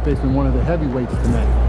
facing one of the heavyweights tonight.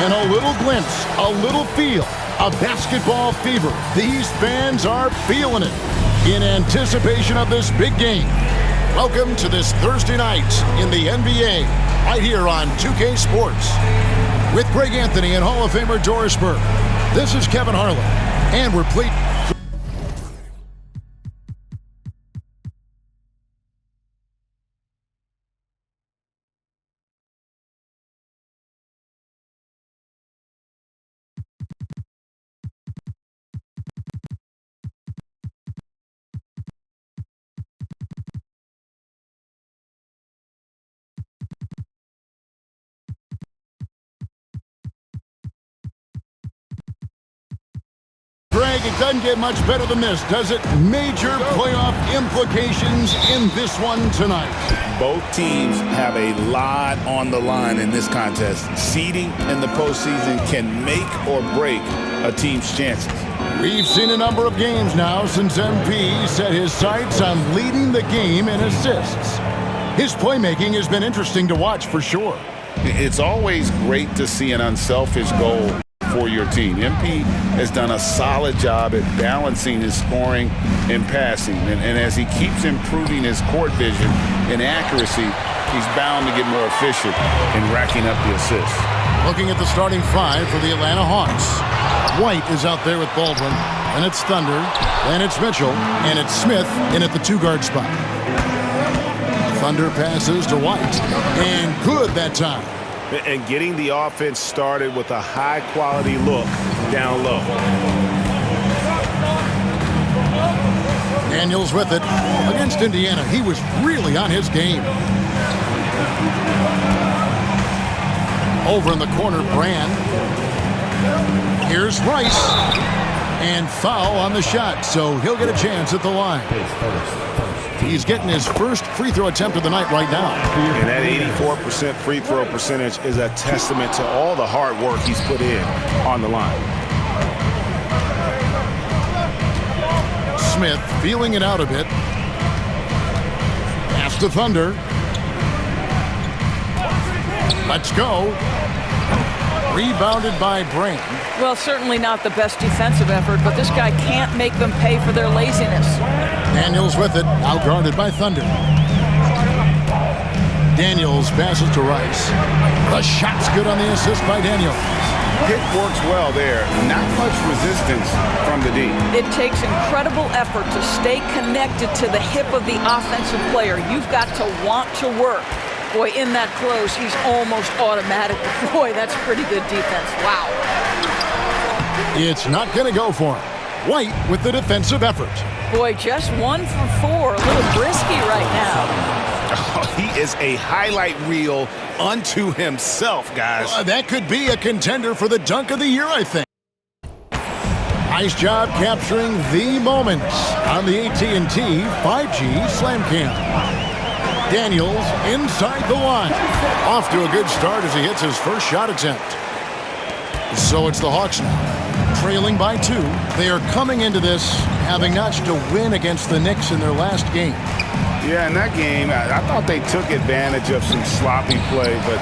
And a little glimpse, a little feel of basketball fever. These fans are feeling it in anticipation of this big game. Welcome to this Thursday night in the NBA, right here on 2K Sports. With Greg Anthony and Hall of Famer Doris Burke, this is Kevin Harlan, and we're pleased. Greg, it doesn't get much better than this, does it? Major playoff implications in this one tonight. Both teams have a lot on the line in this contest. Seeding in the postseason can make or break a team's chances. We've seen a number of games now since MP set his sights on leading the game in assists. His playmaking has been interesting to watch for sure. It's always great to see an unselfish goal for your team. MP has done a solid job at balancing his scoring and passing. And as he keeps improving his court vision and accuracy, he's bound to get more efficient in racking up the assists. Looking at the starting five for the Atlanta Hawks. White is out there with Baldwin, and it's Thunder, and it's Mitchell, and it's Smith in at the two-guard spot. Thunder passes to White, and good that time. And getting the offense started with a high-quality look down low. Daniels with it. Against Indiana, he was really on his game. Over in the corner, Brand. Here's Rice. And foul on the shot, so he'll get a chance at the line. He's getting his first free throw attempt of the night right now. And that 84% free throw percentage is a testament to all the hard work he's put in on the line. Smith feeling it out a bit. Pass to Thunder. Let's go. Rebounded by Brand. Well, certainly not the best defensive effort, but this guy can't make them pay for their laziness. Daniels with it, outguarded by Thunder. Daniels passes to Rice. The shot's good on the assist by Daniels. Pick works well there. Not much resistance from the D. It takes incredible effort to stay connected to the hip of the offensive player. You've got to want to work. Boy, in that close, he's almost automatic. Boy, that's pretty good defense. Wow. It's not going to go for him. White with the defensive effort. Boy, just 1 for 4. A little brisky right now. Oh, he is a highlight reel unto himself, guys. That could be a contender for the dunk of the year, I think. Nice job capturing the moments on the AT&T 5G Slam Cam. Daniels inside the line. Off to a good start as he hits his first shot attempt. So it's the Hawks now, trailing by 2. They are coming into this having notched a win against the Knicks in their last game. Yeah, in that game, I thought they took advantage of some sloppy play, but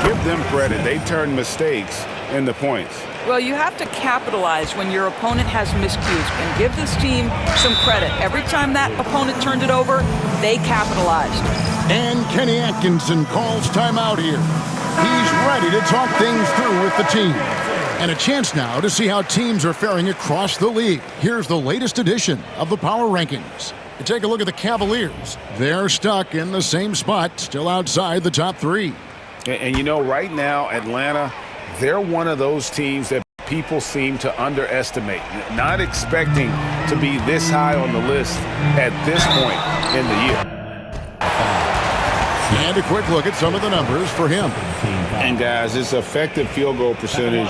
give them credit. They turned mistakes into points. Well, you have to capitalize when your opponent has miscues, and give this team some credit. Every time that opponent turned it over, they capitalized. And Kenny Atkinson calls timeout here. He's ready to talk things through with the team. And a chance now to see how teams are faring across the league. Here's the latest edition of the Power Rankings. You take a look at the Cavaliers. They're stuck in the same spot, still outside the top 3. And you know, right now, Atlanta, they're one of those teams that people seem to underestimate. Not expecting to be this high on the list at this point in the year. And a quick look at some of the numbers for him. And guys, his effective field goal percentage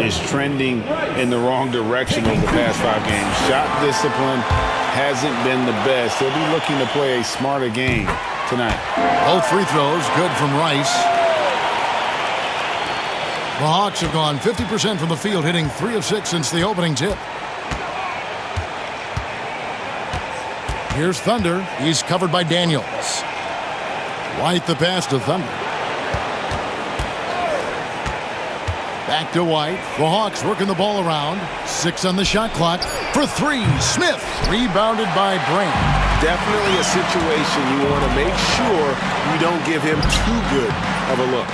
is trending in the wrong direction over the past 5 games. Shot discipline hasn't been the best. He'll be looking to play a smarter game tonight. Both free throws good from Rice. The Hawks have gone 50% from the field, hitting 3 of 6 since the opening tip. Here's Thunder. He's covered by Daniels. White the pass to Thunder. Back to White. The Hawks working the ball around. 6 on the shot clock. For 3, Smith. Rebounded by Brand. Definitely a situation you want to make sure you don't give him too good of a look.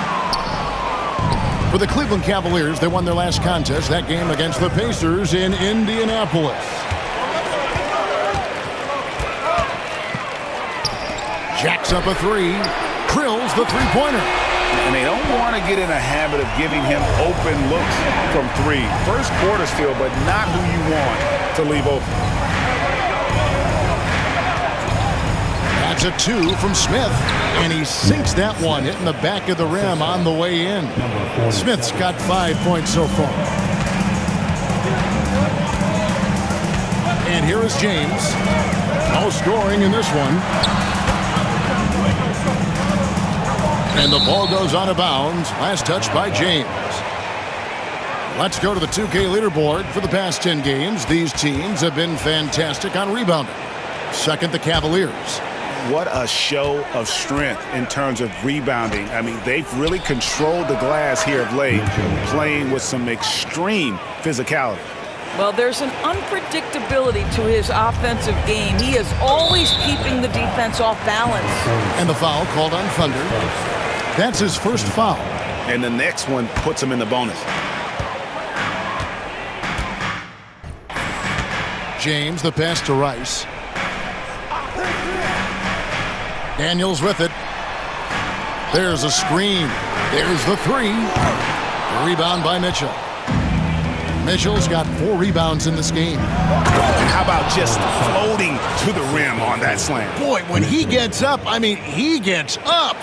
For the Cleveland Cavaliers, they won their last contest, that game against the Pacers in Indianapolis. Jacks up a 3. Drills the three-pointer. And they don't want to get in a habit of giving him open looks from 3. First quarter still, but not who you want to leave open. That's a 2 from Smith. And he sinks that one, hitting the back of the rim on the way in. Smith's got 5 points so far. And here is James. No scoring in this one. And the ball goes out of bounds. Last touch by James. Let's go to the 2K leaderboard. For the past 10 games, these teams have been fantastic on rebounding. Second, the Cavaliers. What a show of strength in terms of rebounding. I mean, they've really controlled the glass here of late, playing with some extreme physicality. Well, there's an unpredictability to his offensive game. He is always keeping the defense off balance. And the foul called on Thunder. That's his first foul. And the next one puts him in the bonus. James, the pass to Rice. Daniels with it. There's a screen. There's the 3. Rebound by Mitchell. Mitchell's got 4 rebounds in this game. And how about just floating to the rim on that slam? Boy, when he gets up, I mean, he gets up.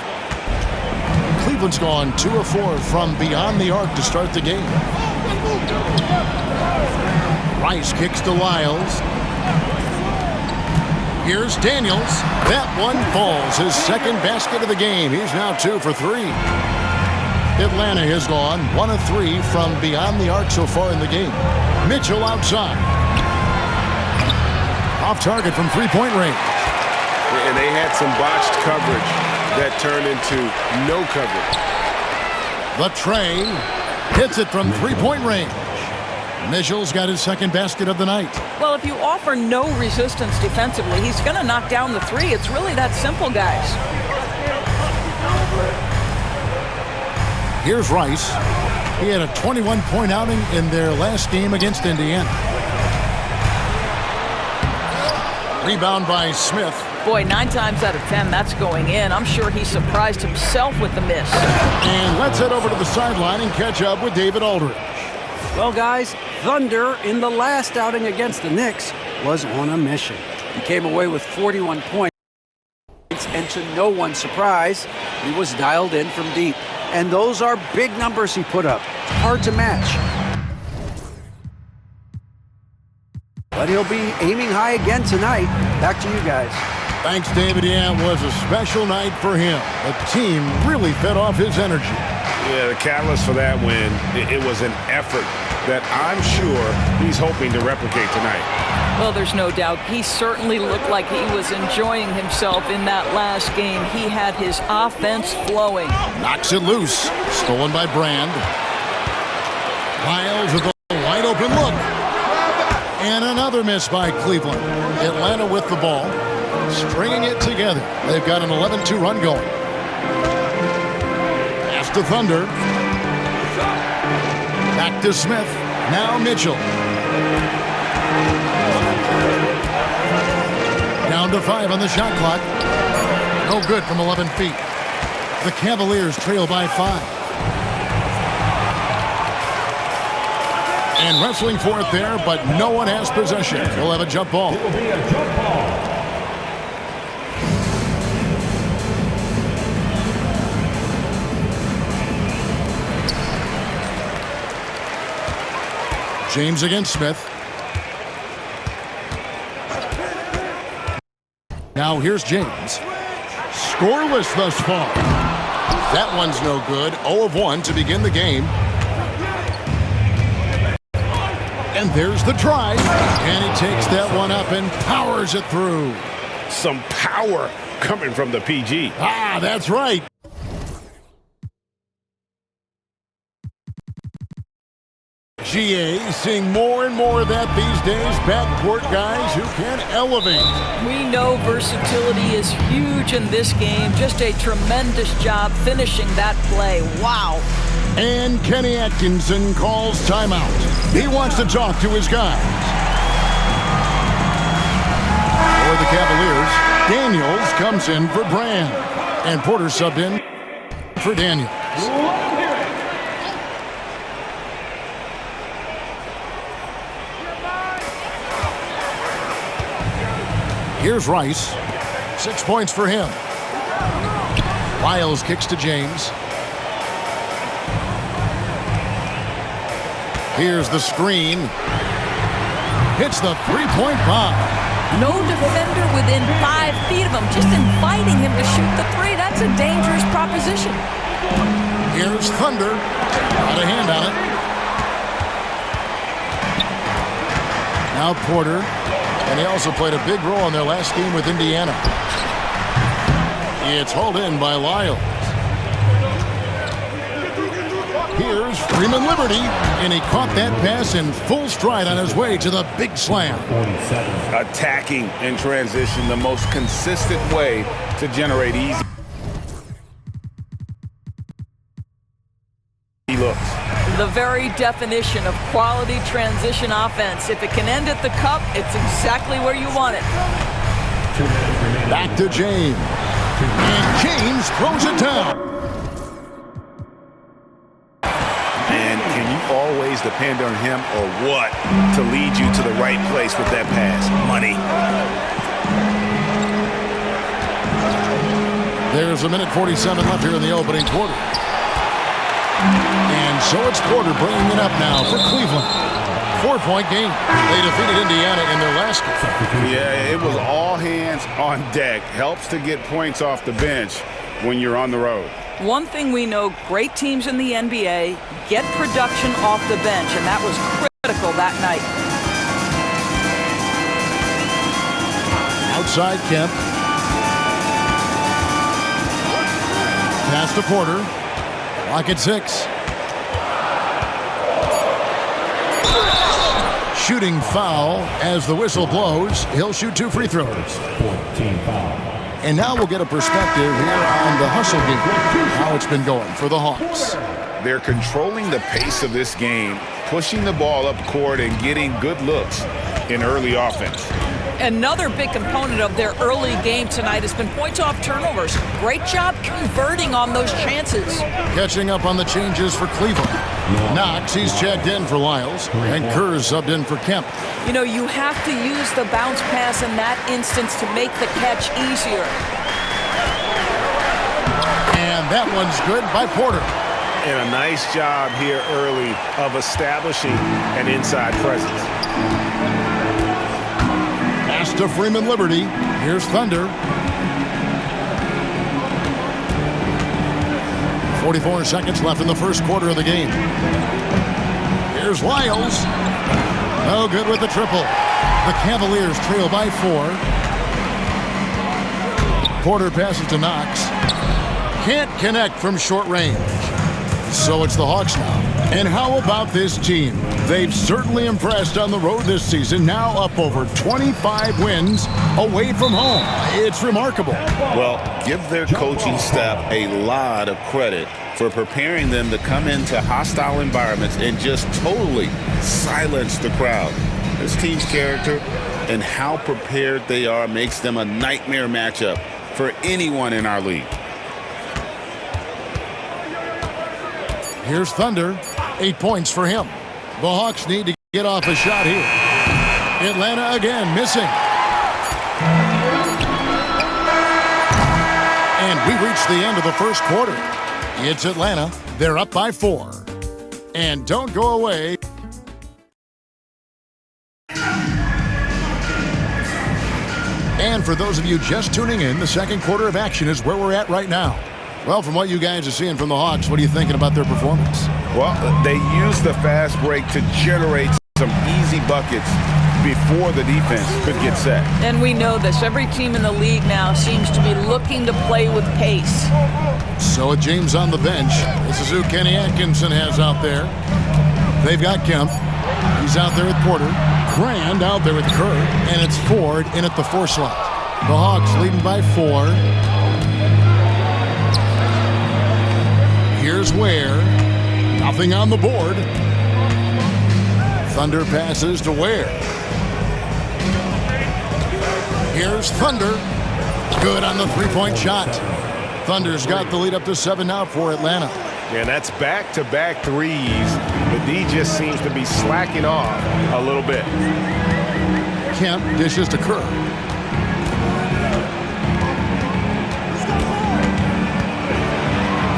Cleveland's gone 2 of 4 from beyond the arc to start the game. Rice kicks to Lyles. Here's Daniels. That one falls. His second basket of the game. He's now 2 for 3. Atlanta has gone 1 of 3 from beyond the arc so far in the game. Mitchell outside. Off target from three-point range. And they had some botched coverage that turned into no coverage. Latrey hits it from three-point range. Mitchell's got his second basket of the night. Well, if you offer no resistance defensively, he's going to knock down the 3. It's really that simple, guys. Here's Rice. He had a 21-point outing in their last game against Indiana. Rebound by Smith. Boy, 9 times out of 10, that's going in. I'm sure he surprised himself with the miss. And let's head over to the sideline and catch up with David Aldridge. Well, guys, Thunder in the last outing against the Knicks was on a mission. He came away with 41 points, and to no one's surprise, he was dialed in from deep. And those are big numbers he put up. Hard to match. But he'll be aiming high again tonight. Back to you guys. Thanks, David. Yeah, it was a special night for him. The team really fed off his energy. Yeah, the catalyst for that win, it was an effort that I'm sure he's hoping to replicate tonight. Well, there's no doubt. He certainly looked like he was enjoying himself in that last game. He had his offense flowing. Knocks it loose. Stolen by Brand. Lyles with a wide open look. And another miss by Cleveland. Atlanta with the ball. Stringing it together. They've got an 11-2 run going. Pass to Thunder. Back to Smith. Now Mitchell. Down to 5 on the shot clock. No good from 11 feet. The Cavaliers trail by 5. And wrestling for it there, but no one has possession. He'll have a jump ball. It will be a jump ball. James against Smith. Now here's James. Scoreless thus far. That one's no good. 0 of 1 to begin the game. And there's the drive. And he takes that one up and powers it through. Some power coming from the PG. Ah, that's right. GA seeing more and more of that these days. Backcourt guys who can elevate. We know versatility is huge in this game. Just a tremendous job finishing that play. Wow. And Kenny Atkinson calls timeout. He wants to talk to his guys. For the Cavaliers, Daniels comes in for Brand. And Porter subbed in for Daniels. Here's Rice. 6 points for him. Lyles kicks to James. Here's the screen. Hits the three-point bomb. No defender within 5 feet of him, just inviting him to shoot the three. That's a dangerous proposition. Here's Thunder. Got a hand on it. Now Porter. And he also played a big role in their last game with Indiana. It's hauled in by Lyles. Here's Freeman Liberty, and he caught that pass in full stride on his way to the big slam. Attacking in transition, the most consistent way to generate easy looks. The very definition of quality transition offense. If it can end at the cup, it's exactly where you want it. Back to James. And James throws it down. And can you always depend on him or what to lead you to the right place with that pass? Money. There's 1:47 left here in the opening quarter. And so it's Porter bringing it up now for Cleveland. 4-point game. They defeated Indiana in their last game. Yeah, it was all hands on deck. Helps to get points off the bench when you're on the road. One thing we know, great teams in the NBA get production off the bench, and that was critical that night. Outside Kemp. Pass to Porter. Clock at 6. Shooting foul as the whistle blows. He'll shoot 2 free throws. 14 foul. And now we'll get a perspective here on the hustle game, how it's been going for the Hawks. They're controlling the pace of this game, pushing the ball up court and getting good looks in early offense. Another big component of their early game tonight has been points off turnovers. Great job converting on those chances. Catching up on the changes for Cleveland. Knox, he's checked in for Lyles, and Kerr's subbed in for Kemp. You know, you have to use the bounce pass in that instance to make the catch easier. And that one's good by Porter. And a nice job here early of establishing an inside presence. Pass to Freeman Liberty. Here's Thunder. 44 seconds left in the first quarter of the game. Here's Lyles. No good with the triple. The Cavaliers trail by 4. Porter passes to Knox. Can't connect from short range. So it's the Hawks now. And how about this team? They've certainly impressed on the road this season, now up over 25 wins away from home. It's remarkable. Well, give their coaching staff a lot of credit for preparing them to come into hostile environments and just totally silence the crowd. This team's character and how prepared they are makes them a nightmare matchup for anyone in our league. Here's Thunder. 8 points for him. The Hawks need to get off a shot here. Atlanta again missing. And we reach the end of the first quarter. It's Atlanta. They're up by 4. And don't go away. And for those of you just tuning in, the second quarter of action is where we're at right now. Well, from what you guys are seeing from the Hawks, what are you thinking about their performance? Well, they used the fast break to generate some easy buckets before the defense could get set. And we know this. Every team in the league now seems to be looking to play with pace. So with James on the bench, this is who Kenny Atkinson has out there. They've got Kemp. He's out there with Porter. Grand out there with Kerr. And it's Ford in at the 4 slot. The Hawks leading by 4. Here's Ware. Nothing on the board. Thunder passes to Ware. Here's Thunder. Good on the three-point shot. Thunder's got the lead up to 7 now for Atlanta. Yeah, that's back-to-back threes. The D just seems to be slacking off a little bit. Kemp dishes to Kerr.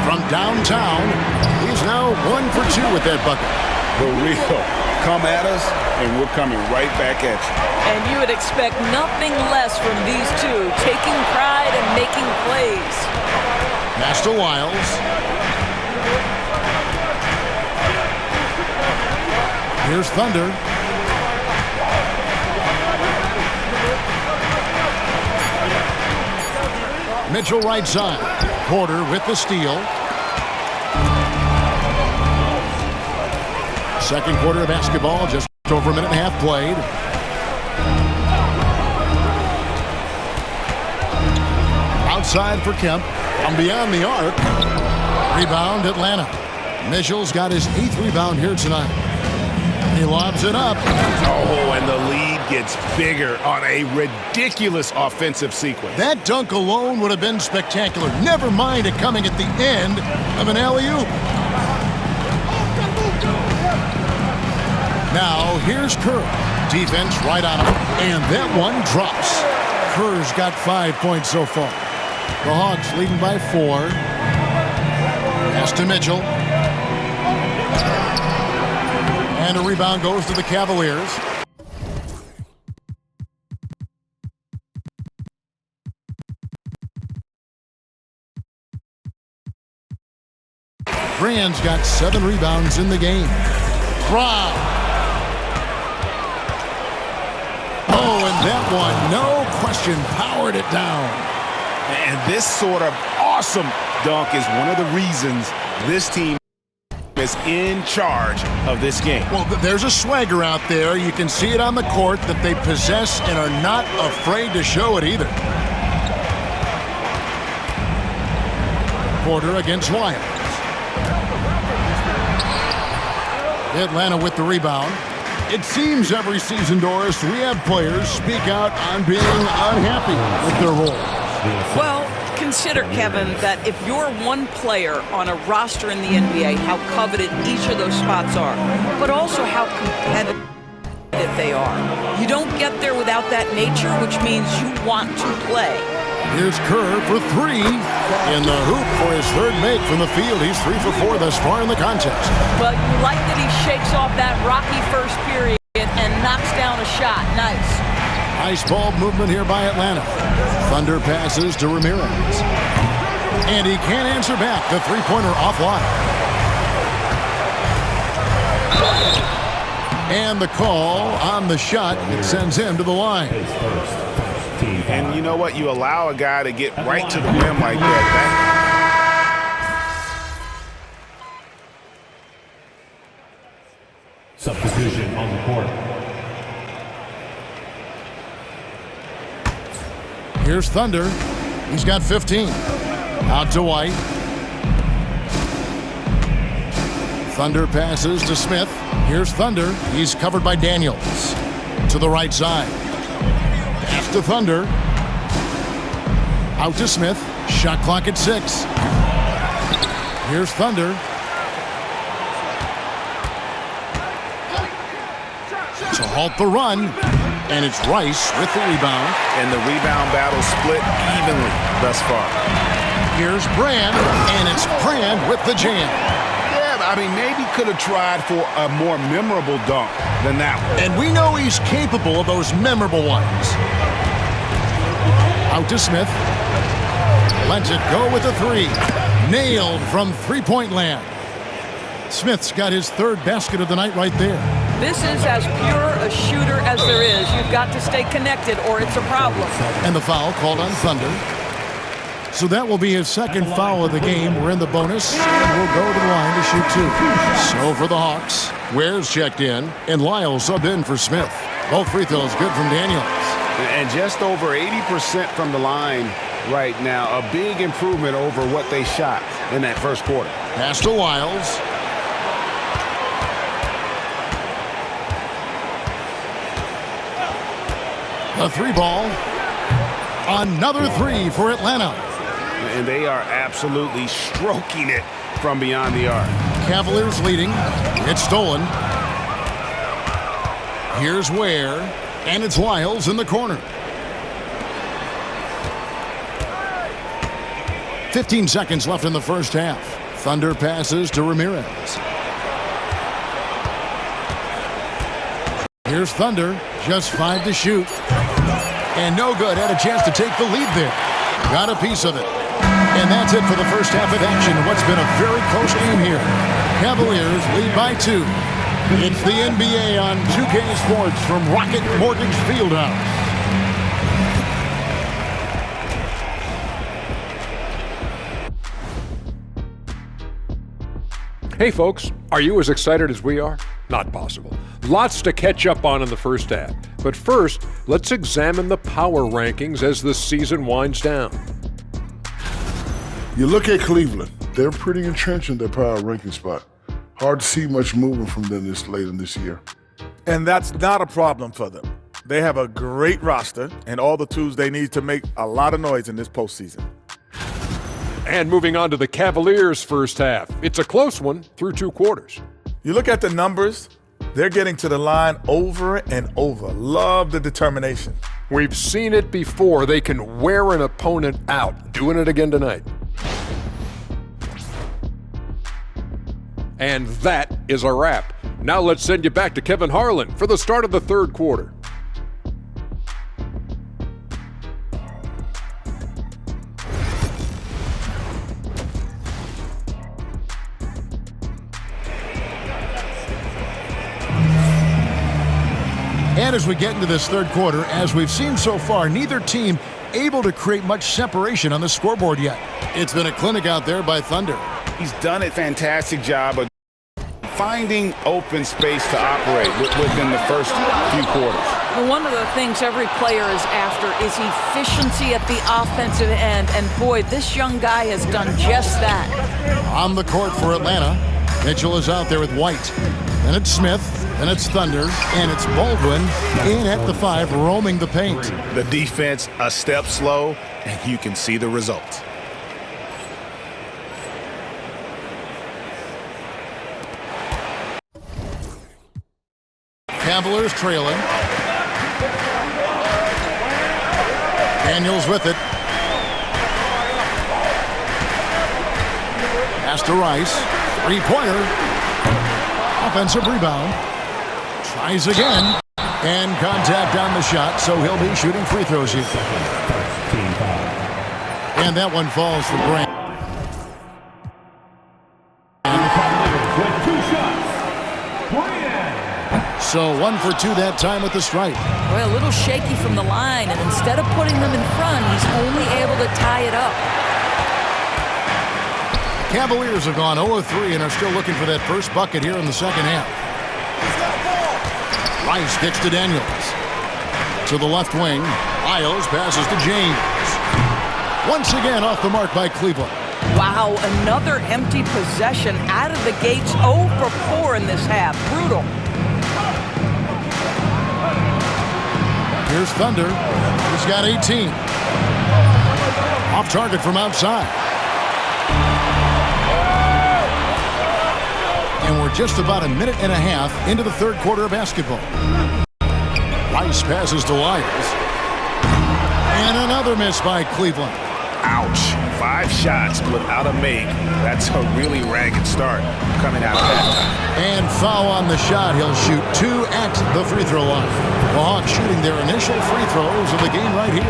From downtown, he's now 1 for 2 with that bucket. The real come at us, and we're coming right back at you. And you would expect nothing less from these two, taking pride and making plays. Master Wiles. Here's Thunder. Mitchell right side. Porter with the steal. Second quarter of basketball, just over a minute and a half played. Outside for Kemp. From beyond the arc. Rebound Atlanta. Mitchell's got his 8th rebound here tonight. He lobs it up. Oh, and the lead gets bigger on a ridiculous offensive sequence. That dunk alone would have been spectacular. Never mind it coming at the end of an alley-oop. Now, here's Kerr. Defense right on him. And that one drops. Kerr's got 5 points so far. The Hawks leading by 4. Pass to Mitchell. And a rebound goes to the Cavaliers. Grand's got 7 rebounds in the game. Brown. Oh, and that one, no question, powered it down. And this sort of awesome dunk is one of the reasons this team is in charge of this game. Well, there's a swagger out there. You can see it on the court that they possess and are not afraid to show it either. Porter against Wiles. Atlanta with the rebound. It seems every season, Doris, we have players speak out on being unhappy with their role. Well, consider, Kevin, that if you're one player on a roster in the NBA, how coveted each of those spots are, but also how competitive they are. You don't get there without that nature, which means you want to play. Here's Kerr for 3. In the hoop for his 3rd make from the field. He's 3 for 4 thus far in the contest. But you like that he shakes off that rocky first period and knocks down a shot. Nice. Nice ball movement here by Atlanta. Thunder passes to Ramirez. And he can't answer back. The three-pointer offline. And the call on the shot. It sends him to the line. And you know what? You allow a guy to get right to the rim like that. Substitution on the court. Here's Thunder. He's got 15. Out to White. Thunder passes to Smith. Here's Thunder. He's covered by Daniels. To the right side. Pass to Thunder. Out to Smith. Shot clock at 6. Here's Thunder. To halt the run. And it's Rice with the rebound. And the rebound battle split evenly thus far. Here's Brand. And it's Brand with the jam. Yeah, I mean, maybe could have tried for a more memorable dunk than that one. And we know he's capable of those memorable ones. Out to Smith. Lets it go with a 3. Nailed from three-point land. Smith's got his 3rd basket of the night right there. This is as pure a shooter as there is. You've got to stay connected or it's a problem. And the foul called on Thunder. So that will be his 2nd foul of the game. We're in the bonus, and we'll go to the line to shoot 2. So for the Hawks, Ware's checked in, and Lyle subbed in for Smith. Both free throws good from Daniels. And just over 80% from the line right now. A big improvement over what they shot in that first quarter. Pass to Lyles. A 3-ball. Another 3 for Atlanta. And they are absolutely stroking it from beyond the arc. Cavaliers leading. It's stolen. Here's Ware. And it's Lyles in the corner. 15 seconds left in the first half. Thunder passes to Ramirez. Here's Thunder. Just 5 to shoot. And no good. Had a chance to take the lead there. Got a piece of it. And that's it for the first half of action. What's been a very close game here. Cavaliers lead by 2. It's the NBA on 2K Sports from Rocket Mortgage Fieldhouse. Hey folks, are you as excited as we are? Not possible. Lots to catch up on in the first half. But first, let's examine the power rankings as the season winds down. You look at Cleveland, they're pretty entrenched in their power ranking spot. Hard to see much movement from them this late in this year. And that's not a problem for them. They have a great roster and all the tools they need to make a lot of noise in this postseason. And moving on to the Cavaliers' first half. It's a close one through 2 quarters. You look at the numbers, they're getting to the line over and over. Love the determination. We've seen it before. They can wear an opponent out. Doing it again tonight. And that is a wrap. Now let's send you back to Kevin Harlan for the start of the third quarter. And as we get into this third quarter, as we've seen so far, neither team able to create much separation on the scoreboard yet. It's been a clinic out there by Thunder. He's done a fantastic job of finding open space to operate within the first few quarters. Well, one of the things every player is after is efficiency at the offensive end. And boy, this young guy has done just that. On the court for Atlanta, Mitchell is out there with White. Then it's Smith, then it's Thunder, and it's Baldwin in at the 5, roaming the paint. The defense a step slow, and you can see the results. Cavaliers trailing. Daniels with it. Pass to Rice. Three-pointer. Offensive rebound. Tries again. And contact on the shot, so he'll be shooting free throws here. And that one falls for Grant. So 1 for 2 that time with the strike. Well, a little shaky from the line, and instead of putting them in front, he's only able to tie it up. Cavaliers have gone 0-3 and are still looking for that first bucket here in the second half. Rice kicks to Daniels. To the left wing. Lyles passes to James. Once again off the mark by Cleveland. Wow, another empty possession out of the gates. 0 for 4 in this half. Brutal. Here's Thunder. He's got 18. Off target from outside. And we're just about a minute and a half into the third quarter of basketball. Rice passes to Lyles. And another miss by Cleveland. Ouch. 5 shots without a make. That's a really ragged start coming out of that. And foul on the shot. He'll shoot 2 at the free throw line. The Hawks shooting their initial free throws of the game right here.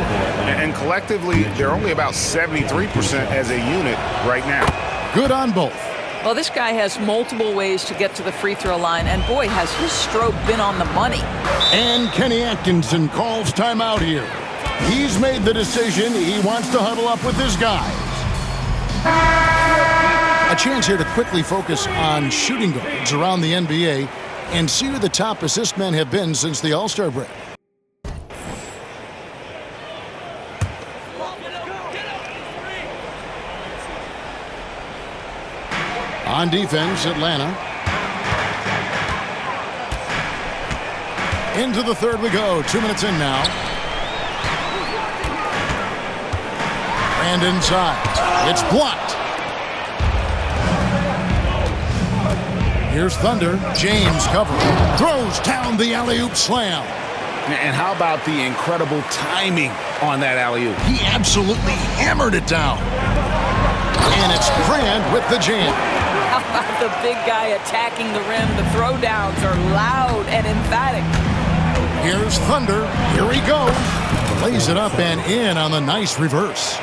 And collectively, they're only about 73% as a unit right now. Good on both. Well, this guy has multiple ways to get to the free throw line, and boy, has his stroke been on the money. And Kenny Atkinson calls timeout here. He's made the decision. He wants to huddle up with his guys. A chance here to quickly focus on shooting guards around the NBA and see who the top assist men have been since the All-Star break. On defense, Atlanta. Into the third we go. 2 minutes in now. And inside. It's blocked. Here's Thunder. James covering. Throws down the alley-oop slam. And how about the incredible timing on that alley-oop? He absolutely hammered it down. And it's Grant with the jam. How about the big guy attacking the rim? The throwdowns are loud and emphatic. Here's Thunder. Here he goes. Lays it up and in on the nice reverse.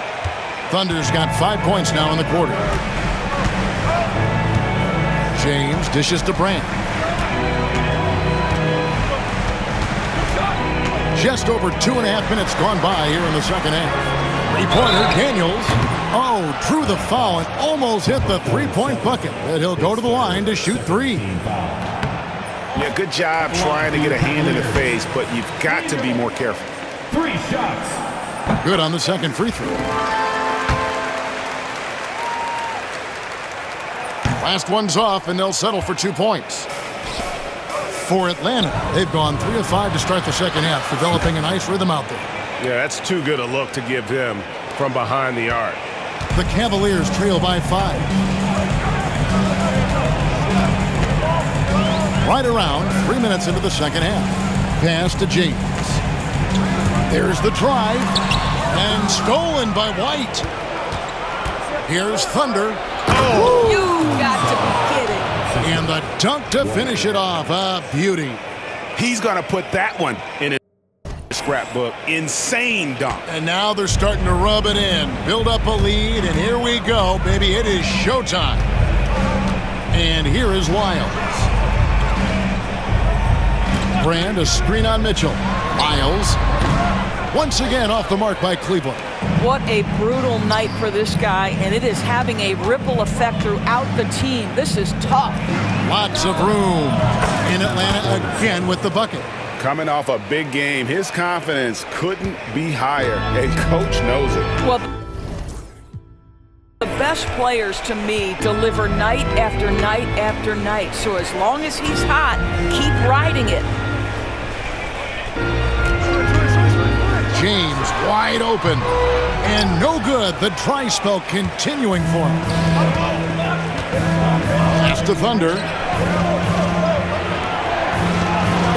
Thunder's got 5 points now in the quarter. James dishes to Brand. Just over 2.5 minutes gone by here in the second half. Three-pointer, Daniels. Oh, drew the foul and almost hit the three-point bucket. But he'll go to the line to shoot 3. Yeah, good job trying to get a hand in the face, but you've got to be more careful. 3 shots. Good on the second free throw. Last one's off, and they'll settle for 2 points. For Atlanta, they've gone 3 of 5 to start the second half, developing a nice rhythm out there. Yeah, that's too good a look to give them from behind the arc. The Cavaliers trail by 5. Right around 3 minutes into the second half. Pass to James. There's the drive. And stolen by White. Here's Thunder. Oh. You got to be kidding. And the dunk to finish it off. A beauty. He's going to put that one in his scrapbook. Insane dunk. And now they're starting to rub it in. Build up a lead, and here we go, baby. It is showtime. And here is Lyles. Brand, a screen on Mitchell. Lyles. Once again off the mark by Cleveland. What a brutal night for this guy, and it is having a ripple effect throughout the team. This is tough. Lots of room. In Atlanta again with the bucket. Coming off a big game, his confidence couldn't be higher, and coach knows it. Well, the best players to me deliver night after night after night. So as long as he's hot, keep riding it. James wide open. And no good. The dry spell continuing for him. Pass to Thunder.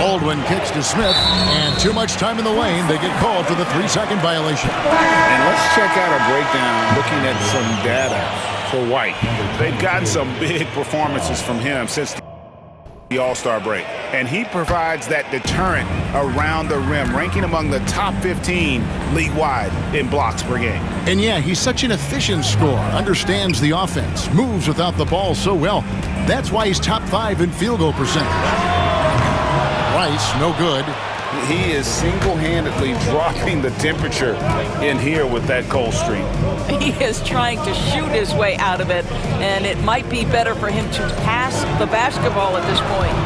Baldwin kicks to Smith. And too much time in the lane. They get called for the 3-second violation. And let's check out a breakdown looking at some data for White. They've gotten some big performances from him since the All-Star break. And he provides that deterrent around the rim, ranking among the top 15 league-wide in blocks per game. And yeah, he's such an efficient scorer, understands the offense, moves without the ball so well. That's why he's top 5 in field goal percentage. Rice, no good. He is single-handedly dropping the temperature in here with that cold streak. He is trying to shoot his way out of it, and it might be better for him to pass the basketball at this point.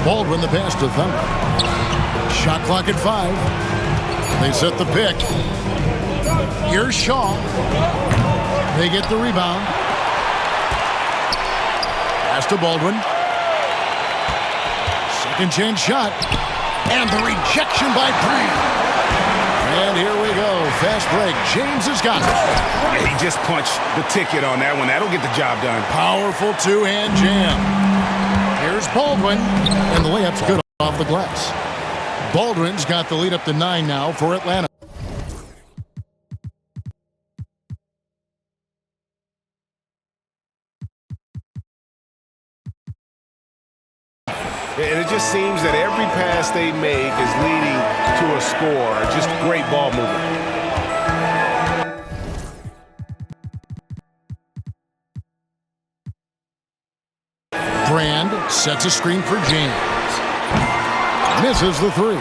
Baldwin the pass to Thunder. Shot clock at 5. They set the pick. Here's Shaw. They get the rebound. Pass to Baldwin. Second chance shot. And the rejection by Brand. And here we go. Fast break. James has got it. He just punched the ticket on that one. That'll get the job done. Powerful two-hand jam. Here's Baldwin. And the layup's good off the glass. Baldwin's got the lead up to 9 now for Atlanta. And it just seems that every pass they make is leading to a score. Just great ball movement. Brand sets a screen for James. Misses the 3.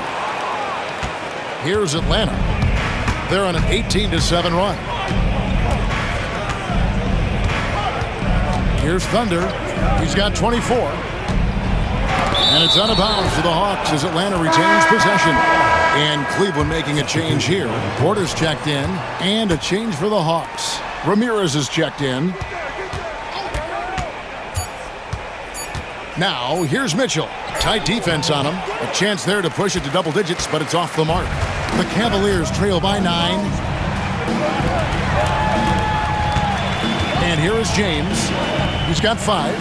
Here's Atlanta. They're on an 18-7 run. Here's Thunder. He's got 24. And it's out of bounds for the Hawks as Atlanta retains possession. And Cleveland making a change here. Porter's checked in, and a change for the Hawks. Ramirez is checked in. Now, here's Mitchell. Tight defense on him. A chance there to push it to double digits, but it's off the mark. The Cavaliers trail by 9. And here is James. He's got 5.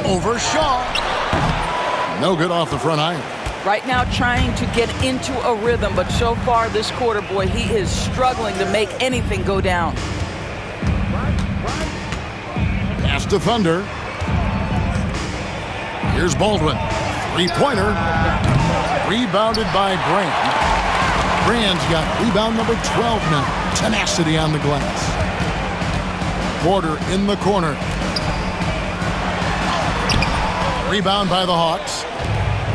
Over Shaw. No good off the front iron. Right now trying to get into a rhythm, but so far this quarter, boy, he is struggling to make anything go down. Pass to Thunder. Here's Baldwin. 3-pointer. Rebounded by Brand. Brand's got rebound number 12 now. Tenacity on the glass. Porter in the corner. Rebound by the Hawks.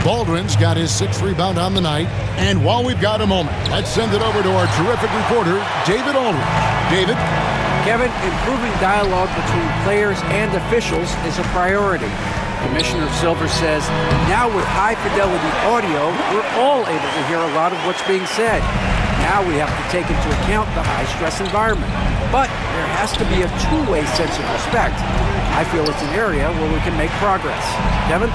Baldwin's got his 6th rebound on the night. And while we've got a moment, let's send it over to our terrific reporter, David Aldridge. David? Kevin, improving dialogue between players and officials is a priority. Commissioner Silver says, now with high-fidelity audio, we're all able to hear a lot of what's being said. Now we have to take into account the high-stress environment. But there has to be a two-way sense of respect. I feel it's an area where we can make progress. Kevin?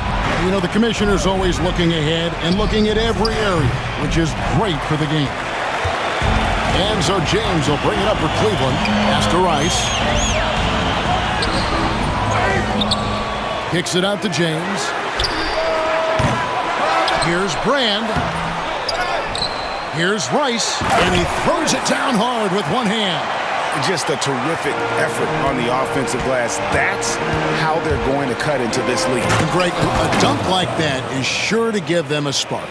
You know, the commissioner's always looking ahead and looking at every area, which is great for the game. And so James will bring it up for Cleveland. Pass to Rice. Kicks it out to James. Here's Brand. Here's Rice. And he throws it down hard with one hand. Just a terrific effort on the offensive glass. That's how they're going to cut into this league. Greg, a dunk like that is sure to give them a spark.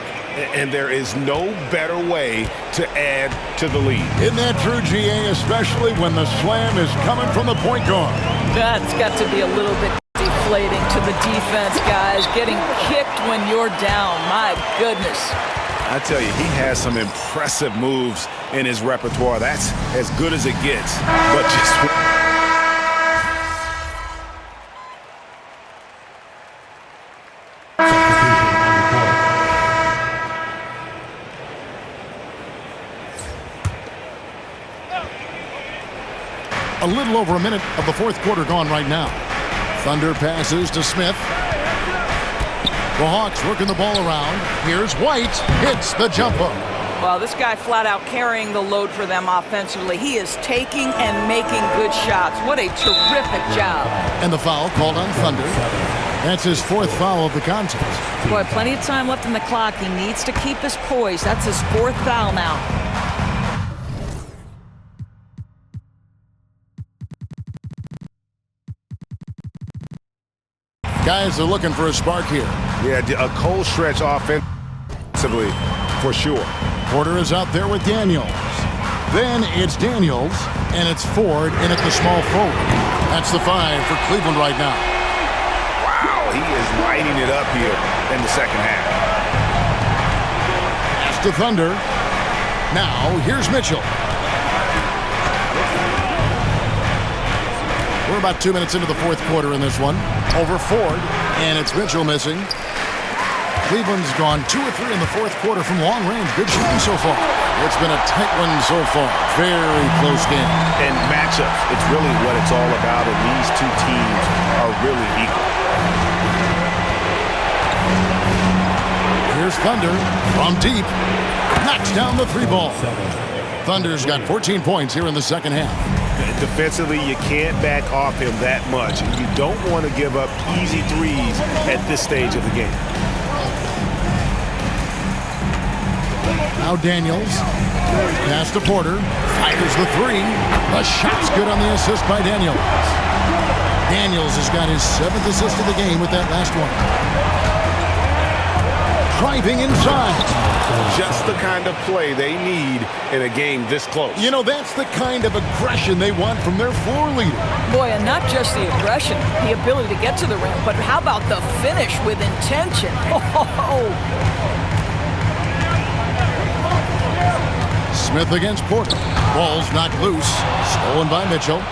And there is no better way to add to the lead. Isn't that true, GA, especially when the slam is coming from the point guard? That's got to be a little bit deflating to the defense, guys. Getting kicked when you're down. My goodness. I tell you, he has some impressive moves in his repertoire. That's as good as it gets. But just... A little over a minute of the 4th quarter gone right now. Thunder passes to Smith. The Hawks working the ball around. Here's White. Hits the jumper. Well, this guy flat out carrying the load for them offensively. He is taking and making good shots. What a terrific job. And the foul called on Thunder. That's his 4th foul of the contest. Boy, plenty of time left in the clock. He needs to keep his poise. That's his 4th foul now. Guys are looking for a spark here. Yeah, a cold stretch offensively, for sure. Porter is out there with Daniels. Then it's Daniels, and it's Ford in at the small forward. That's the 5 for Cleveland right now. Wow, he is lighting it up here in the second half. Pass to Thunder. Now, here's Mitchell. We're about 2 minutes into the fourth quarter in this one. Over Ford, and it's Mitchell missing. Cleveland's gone 2 or 3 in the fourth quarter from long range. Good shooting so far. It's been a tight one so far. Very close game. And matchups, it's really what it's all about, and these two teams are really equal. Here's Thunder from deep. Knocks down the 3 ball. Thunder's got 14 points here in the second half. Defensively, you can't back off him that much. You don't want to give up easy threes at this stage of the game. Now Daniels. Pass to Porter. Fires the 3. The shot's good on the assist by Daniels. Daniels has got his 7th assist of the game with that last one. Driving inside. Just the kind of play they need in a game this close. You know, that's the kind of aggression they want from their floor leader. Boy, and not just the aggression, the ability to get to the rim, but how about the finish with intention? Oh. Smith against Porter. Ball's knocked loose. Stolen by Mitchell.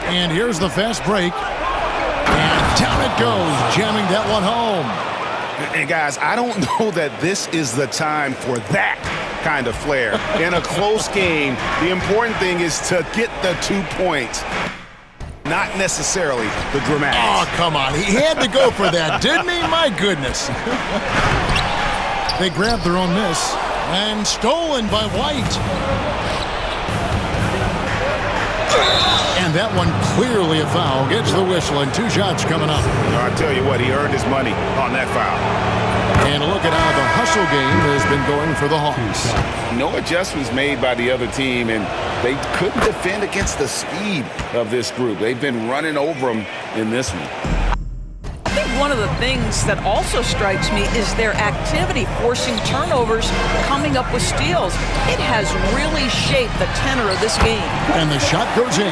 And here's the fast break. And down it goes, jamming that one home. And guys, I don't know that this is the time for that kind of flair. In a close game, the important thing is to get the 2 points, not necessarily the dramatics. Oh, come on. He had to go for that, didn't he? My goodness. They grabbed their own miss. And stolen by White. And that one clearly a foul. Gets the whistle and 2 shots coming up. I tell you what, he earned his money on that foul. And look at how the hustle game has been going for the Hawks. No adjustments made by the other team, and they couldn't defend against the speed of this group. They've been running over them in this one. I think one of the things that also strikes me is their activity, forcing turnovers, coming up with steals. It has really shaped the tenor of this game. And the shot goes in.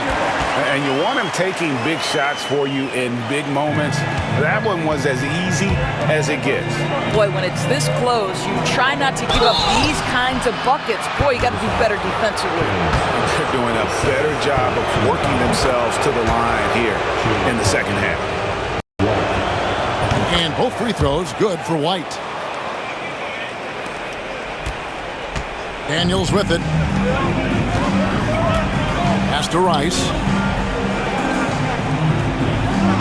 And you want him taking big shots for you in big moments. That one was as easy as it gets. Boy, when it's this close, you try not to give up these kinds of buckets. Boy, you got to do better defensively. They're doing a better job of working themselves to the line here in the second half. And both free throws good for White. Daniels with it. Pass to Rice.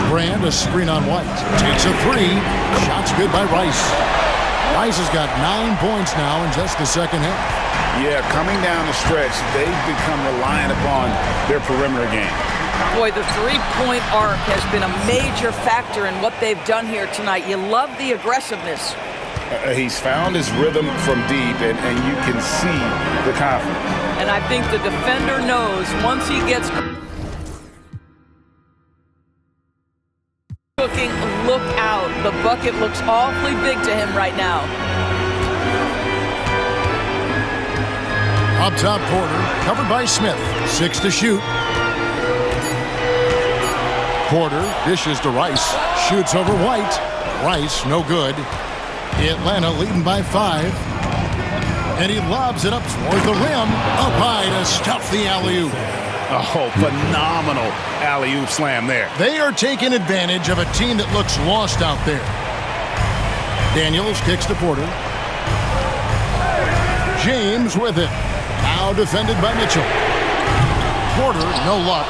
Brand, a screen on White. Takes a 3. Shot's good by Rice. Rice has got 9 points now in just the second half. Yeah, coming down the stretch, they've become reliant upon their perimeter game. Boy, the three-point arc has been a major factor in what they've done here tonight. You love the aggressiveness. He's found his rhythm from deep, and you can see the confidence. And I think the defender knows once he gets cooking, look out. The bucket looks awfully big to him right now. Up top, Porter, covered by Smith. 6 to shoot. Porter dishes to Rice. Shoots over White. Rice, no good. Atlanta leading by 5. And he lobs it up toward the rim. Up high to stuff the alley-oop. Oh, phenomenal alley-oop slam there. They are taking advantage of a team that looks lost out there. Daniels kicks to Porter. James with it. Now defended by Mitchell. Porter, no luck.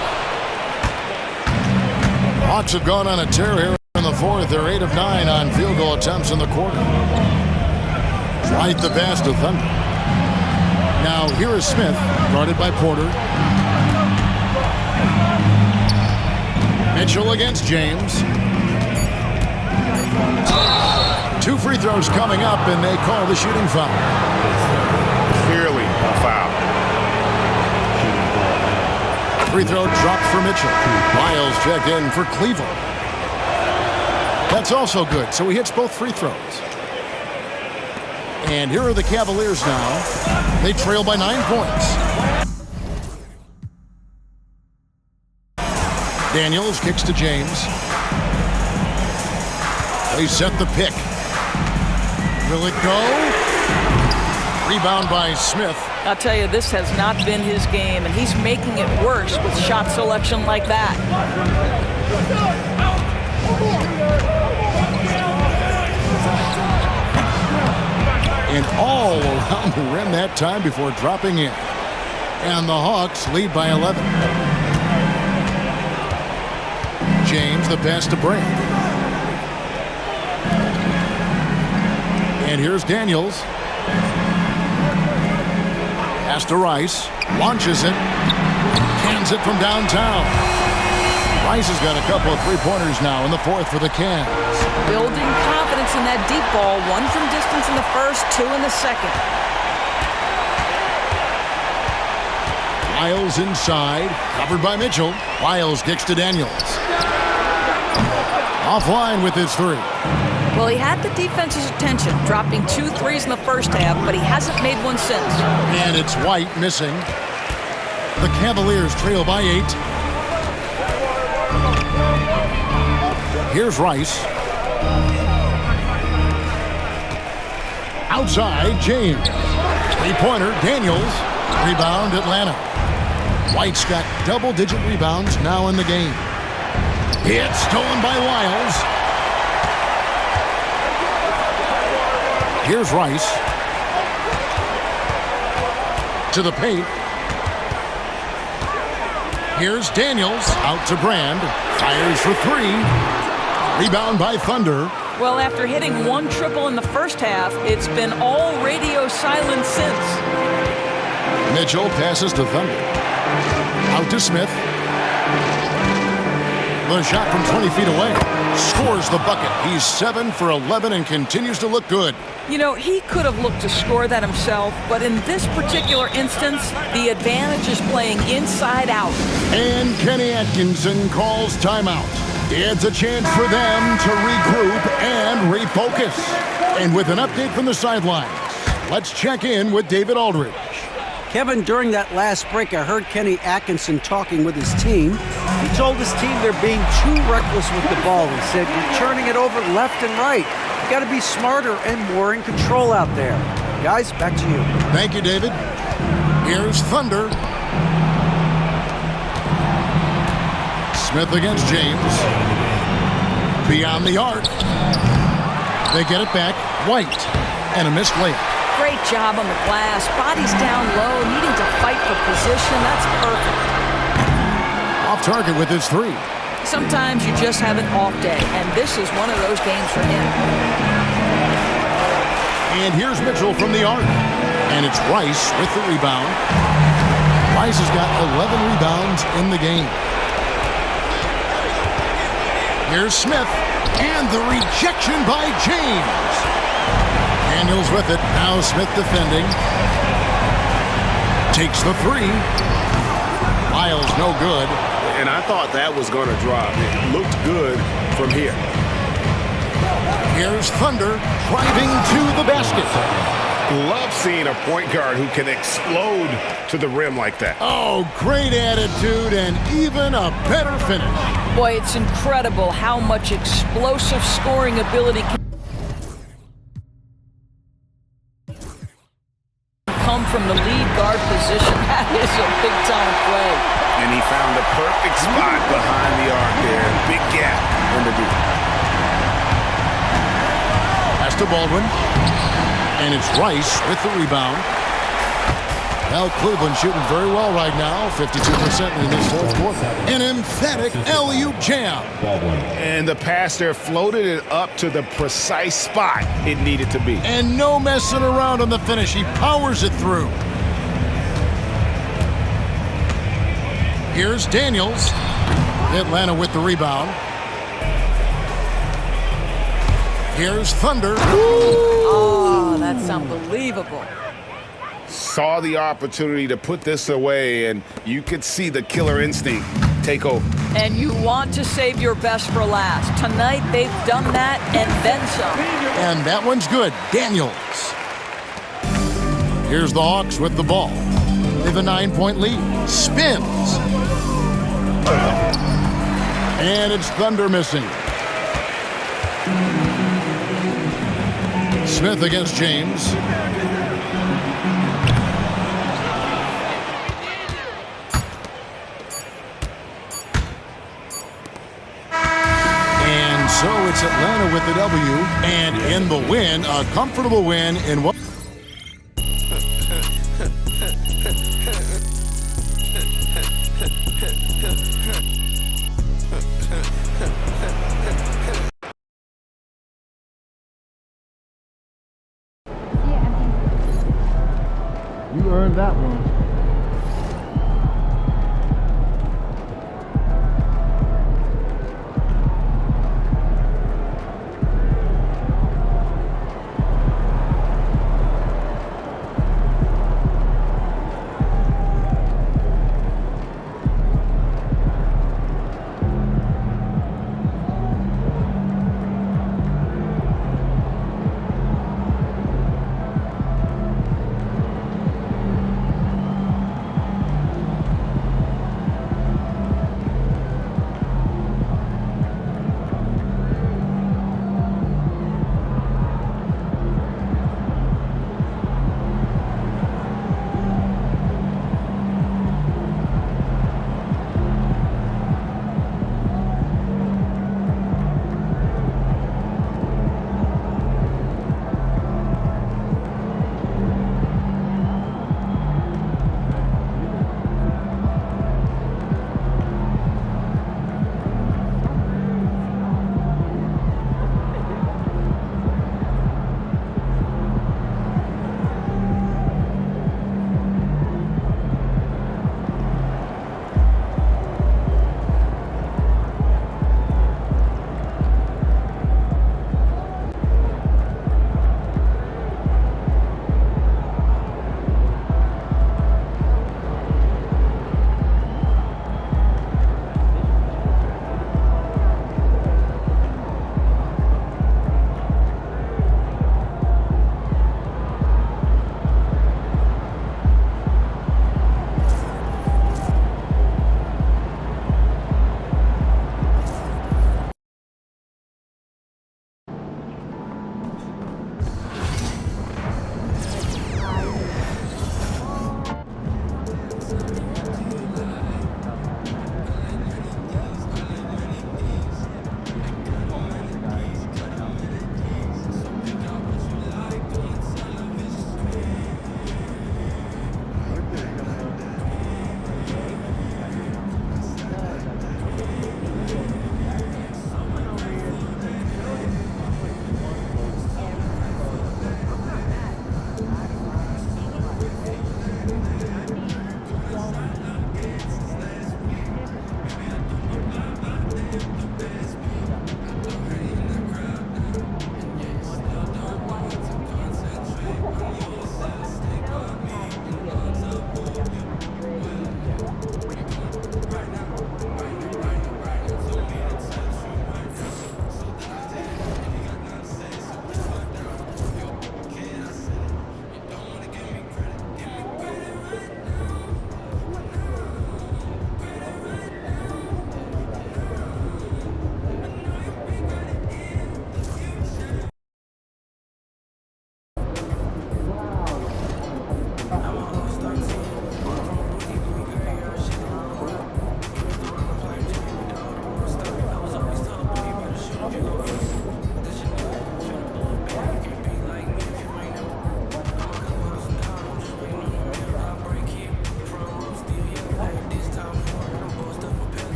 Hawks have gone on a tear here in the fourth. They're 8 of 9 on field goal attempts in the quarter. Right the pass to Thunder. Now here is Smith, guarded by Porter. Mitchell against James. 2 free throws coming up, and they call the shooting foul. Clearly a foul. Free throw dropped for Mitchell. Miles checked in for Cleveland. That's also good, so he hits both free throws. And here are the Cavaliers now. They trail by 9 points. Daniels kicks to James. They set the pick. Will it go? Rebound by Smith. I'll tell you, this has not been his game, and he's making it worse with shot selection like that. And all around the rim that time before dropping in. And the Hawks lead by 11. James, the pass to Brand. And here's Daniels. Pass to Rice. Launches it. Cans it from downtown. Rice has got a couple of three-pointers now in the fourth for the Cans. Building confidence in that deep ball. 1 from distance in the first, 2 in the second. Lyles inside, covered by Mitchell. Lyles kicks to Daniels. Offline with his three. Well, he had the defense's attention, dropping 2 threes in the first half, but he hasn't made one since. And it's White missing. The Cavaliers trail by 8. Here's Rice. Outside, James. Three-pointer, Daniels. Rebound, Atlanta. White's got double-digit rebounds now in the game. It's stolen by Lyles. Here's Rice. To the paint. Here's Daniels. Out to Brand. Fires for 3. Rebound by Thunder. Well, after hitting 1 triple in the first half, it's been all radio silence since. Mitchell passes to Thunder. Out to Smith. The shot from 20 feet away. Scores the bucket. He's 7 for 11 and continues to look good. You know, he could have looked to score that himself, but in this particular instance, the advantage is playing inside out. And Kenny Atkinson calls timeout. It's a chance for them to regroup and refocus. And with an update from the sidelines, let's check in with David Aldridge. Kevin, during that last break, I heard Kenny Atkinson talking with his team. He told his team they're being too reckless with the ball. He said, you're turning it over left and right. You got to be smarter and more in control out there. Guys, back to you. Thank you, David. Here's Thunder. Smith against James. Beyond the arc. They get it back. White. And a missed layup. Great job on the glass. Body's down low, needing to fight for position. That's perfect. Off target with his 3. Sometimes you just have an off day, and this is one of those games for him. And here's Mitchell from the arc. And it's Rice with the rebound. Rice has got 11 rebounds in the game. Here's Smith. And the rejection by James. Daniels with it. Now Smith defending. Takes the 3. Lyles no good. And I thought that was going to drop. It looked good from here. Here's Thunder driving to the basket. Love seeing a point guard who can explode to the rim like that. Oh, great attitude and even a better finish. Boy, it's incredible how much explosive scoring ability can come from the lead guard position. That is a big-time play. And he found the perfect spot behind the arc there. Big gap in the deep. Pass to Baldwin. And it's Rice with the rebound. Well, Cleveland shooting very well right now. 52% in this fourth quarter. An emphatic alley-oop jam. And the pass there floated it up to the precise spot it needed to be. And no messing around on the finish. He powers it through. Here's Daniels. Atlanta with the rebound. Here's Thunder. Oh, that's unbelievable. Saw the opportunity to put this away, and you could see the killer instinct take over. And you want to save your best for last. Tonight, they've done that and then some. And that one's good. Daniels. Here's the Hawks with the ball. They have a 9-point lead. Spins. And it's Thunder missing. Smith against James. it's Atlanta with the W, and in the win, a comfortable win in what? You earned that one.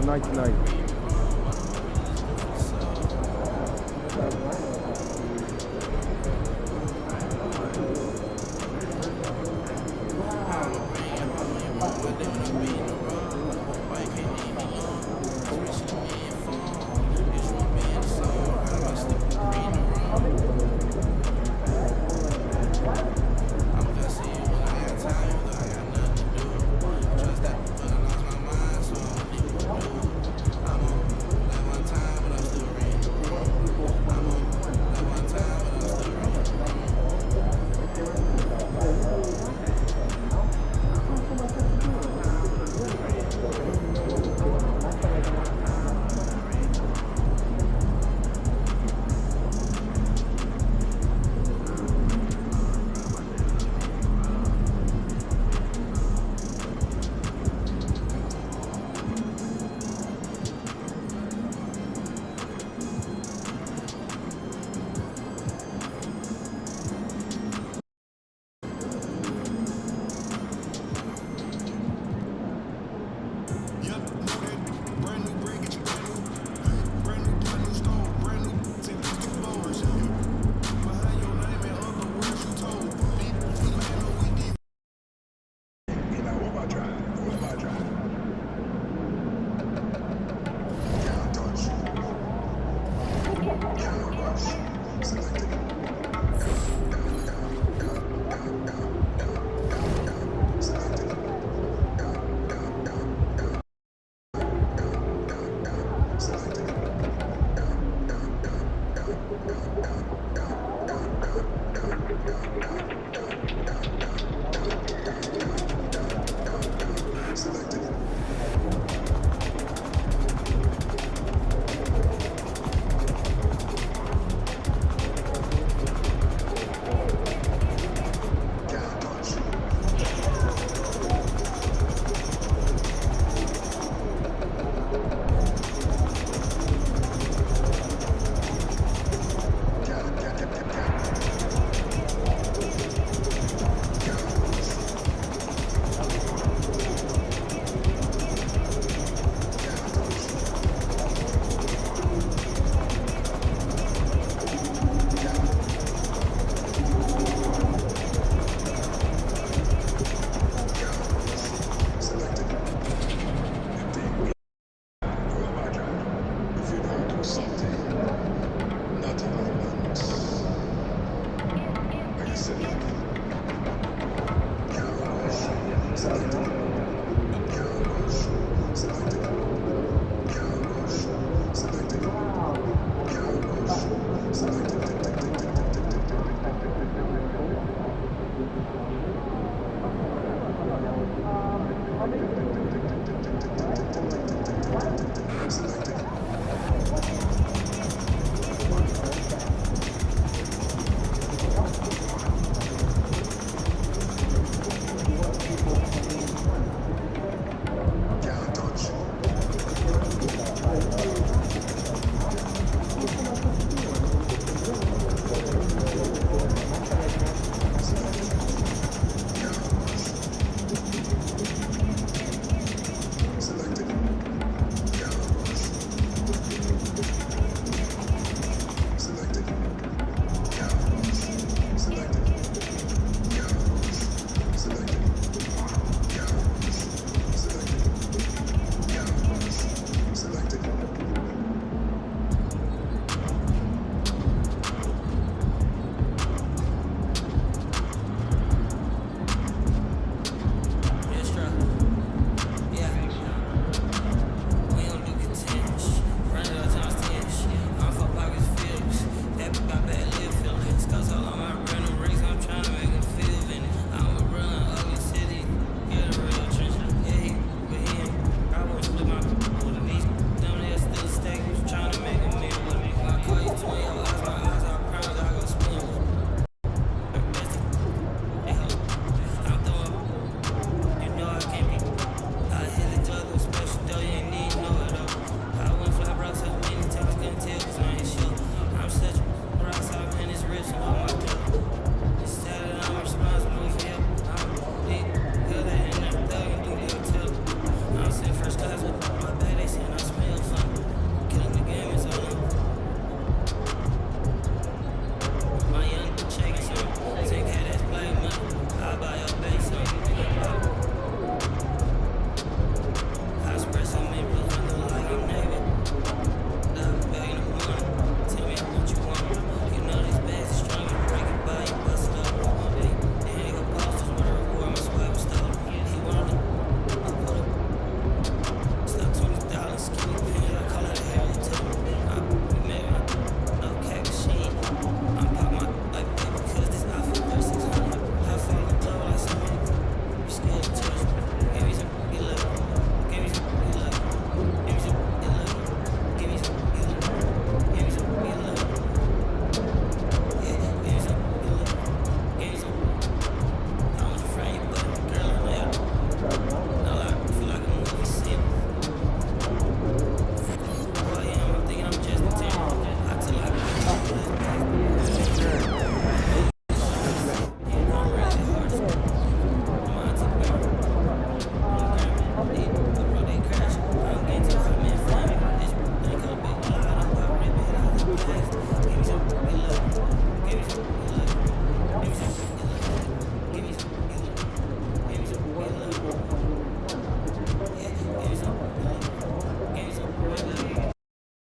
night tonight.